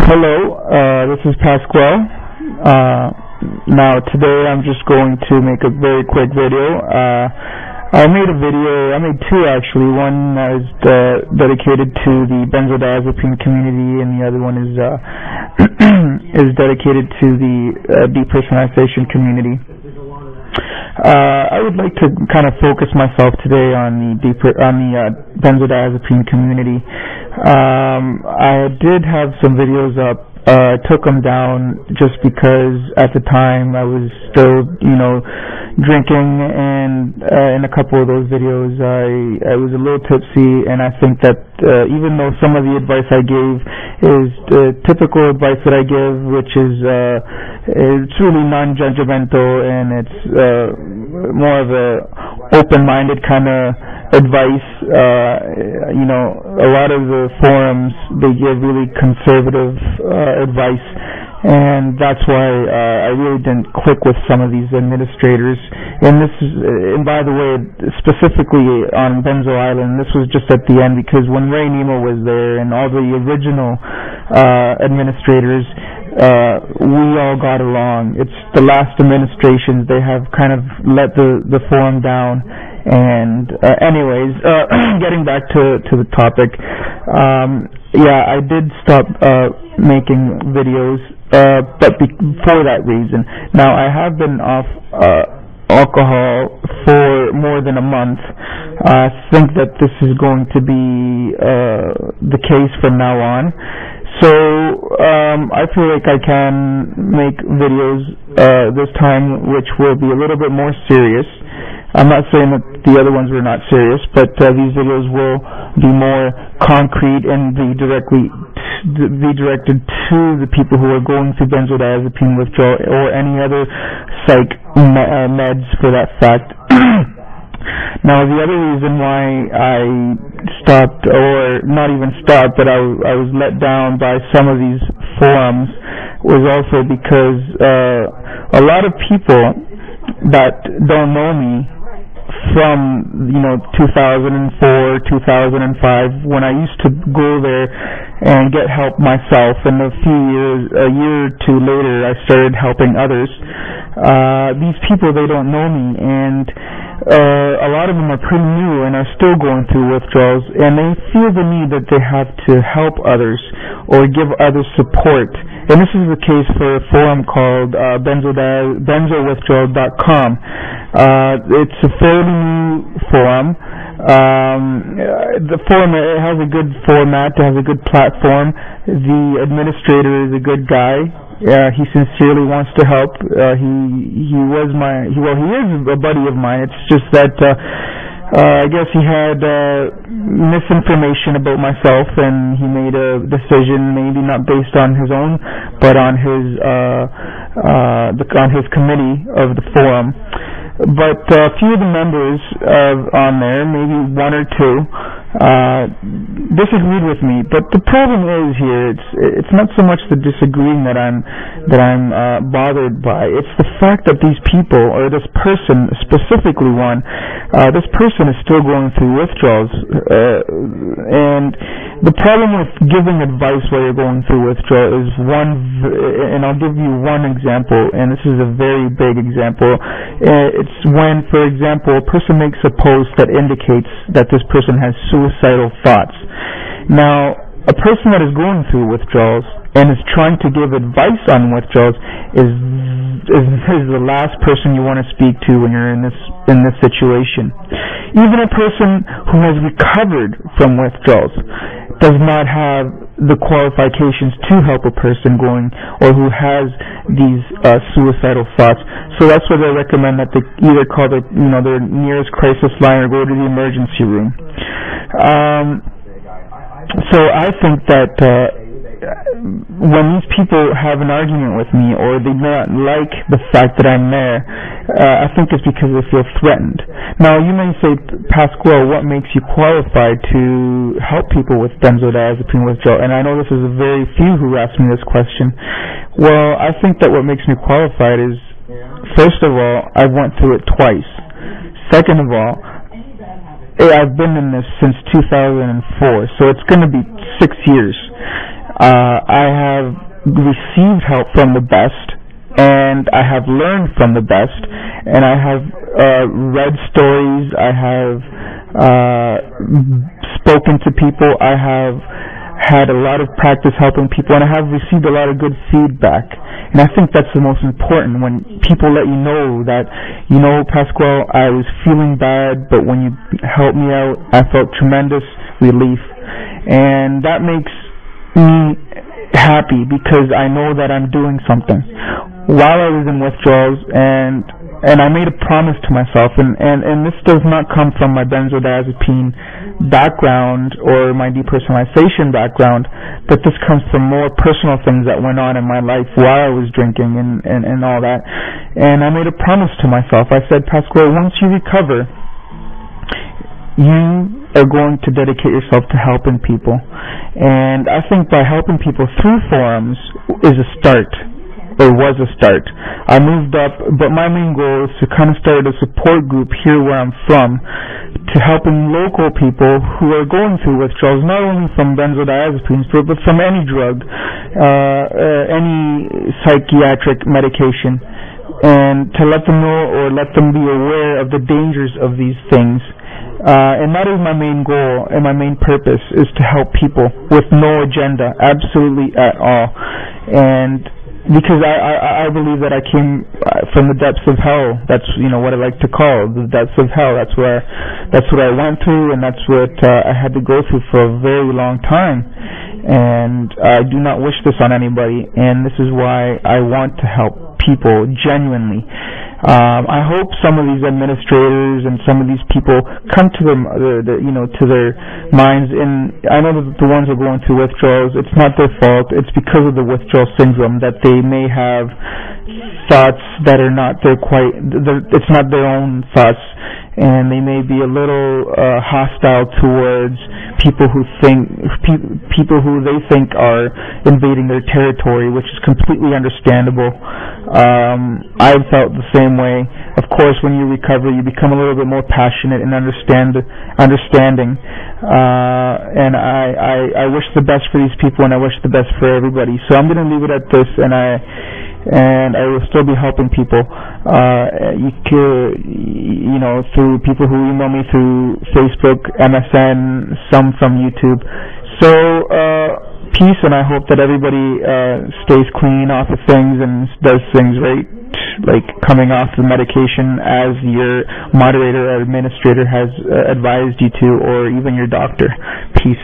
Hello, this is Pasquale. Now today I'm just going to make a very quick video. I made two actually. One is dedicated to the benzodiazepine community, and the other one is is dedicated to the depersonalization community. I would like to kind of focus myself today on the benzodiazepine community. I did have some videos up. I took them down just because at the time I was still, drinking, and in a couple of those videos I was a little tipsy, and I think that even though some of the advice I gave is the typical advice that I give, which is it's really non-judgmental, and it's more of a open-minded kind of advice. A lot of the forums, they give really conservative advice, and that's why I really didn't click with some of these administrators. And by the way, specifically on Benzo Island, this was just at the end, because when Ray Nemo was there and all the original administrators, we all got along. It's the last administrations, they have kind of let the forum down. And anyways, getting back to the topic, I did stop making videos, but for that reason. Now, I have been off alcohol for more than a month. I think that this is going to be the case from now on. So I feel like I can make videos this time which will be a little bit more serious. I'm not saying that the other ones were not serious, but these videos will be more concrete and be directed to the people who are going through benzodiazepine withdrawal or any other psych meds for that fact. Now, the other reason why I stopped, or not even stopped, but I was let down by some of these forums, was also because a lot of people that don't know me from 2004, 2005, when I used to go there and get help myself, and a year or two later I started helping others. These people, they don't know me, and a lot of them are pretty new and are still going through withdrawals, and they feel the need that they have to help others or give others support. And this is the case for a forum called benzowithdrawal.com. It's a fairly new forum. The forum, it has a good format, it has a good platform. The administrator is a good guy. He sincerely wants to help. He is a buddy of mine. It's just that I guess he had misinformation about myself, and he made a decision, maybe not based on his own, but on his committee of the forum. But a few of the members on there, maybe one or two, disagreed with me. But the problem is here, it's not so much the disagreeing that I'm bothered by. It's the fact that these people, or this person, specifically one, this person is still going through withdrawals. And the problem with giving advice while you're going through withdrawal is and I'll give you one example, and this is a very big example. It's when, for example, a person makes a post that indicates that this person has suicidal thoughts. Now, a person that is going through withdrawals and is trying to give advice on withdrawals is the last person you want to speak to when you're in this situation. Even a person who has recovered from withdrawals does not have the qualifications to help a person going, or who has these suicidal thoughts. So that's why they recommend that they either call their nearest crisis line or go to the emergency room. So I think that when these people have an argument with me, or they may not like the fact that I'm there, I think it's because they feel threatened. Now, you may say, Pasquale, what makes you qualified to help people with benzodiazepine withdrawal? And I know this is a very few who ask me this question. Well, I think that what makes me qualified is, first of all, I went through it twice. Second of all, I've been in this since 2004, so it's going to be 6 years. I have received help from the best, and I have learned from the best, and I have read stories, I have spoken to people, I have had a lot of practice helping people, and I have received a lot of good feedback. And I think that's the most important, when people let you know that, you know, Pasquale, I was feeling bad, but when you helped me out, I felt tremendous relief. And that makes me happy, because I know that I'm doing something. While I was in withdrawals, and I made a promise to myself, and this does not come from my benzodiazepine background or my depersonalization background, but this comes from more personal things that went on in my life while I was drinking and all that. And I made a promise to myself. I said, Pasquale, once you recover, you are going to dedicate yourself to helping people. And I think by helping people through forums is a start, or was a start. I moved up, but my main goal is to kind of start a support group here where I'm from, to helping local people who are going through withdrawals, not only from benzodiazepines, but from any drug, any psychiatric medication, and to let them know, or let them be aware of the dangers of these things. And that is my main goal and my main purpose, is to help people with no agenda, absolutely at all. And because I believe that I came from the depths of hell. That's, you know, what I like to call the depths of hell. That's what I went through, and that's what I had to go through for a very long time. And I do not wish this on anybody, and this is why I want to help people genuinely. I hope some of these administrators and some of these people come to to their minds. And I know that the ones who are going through withdrawals, it's not their fault. It's because of the withdrawal syndrome that they may have thoughts that are not it's not their own thoughts, and they may be a little hostile towards people who they think are invading their territory, which is completely understandable. I felt the same way. Of course, when you recover, you become a little bit more passionate and understanding. And I wish the best for these people, and I wish the best for everybody. So I'm going to leave it at this, and I will still be helping people. You could, through people who email me through Facebook, MSN, some from YouTube. So, peace, and I hope that everybody stays clean off of things and does things right, like coming off the medication as your moderator or administrator has advised you to, or even your doctor. Peace.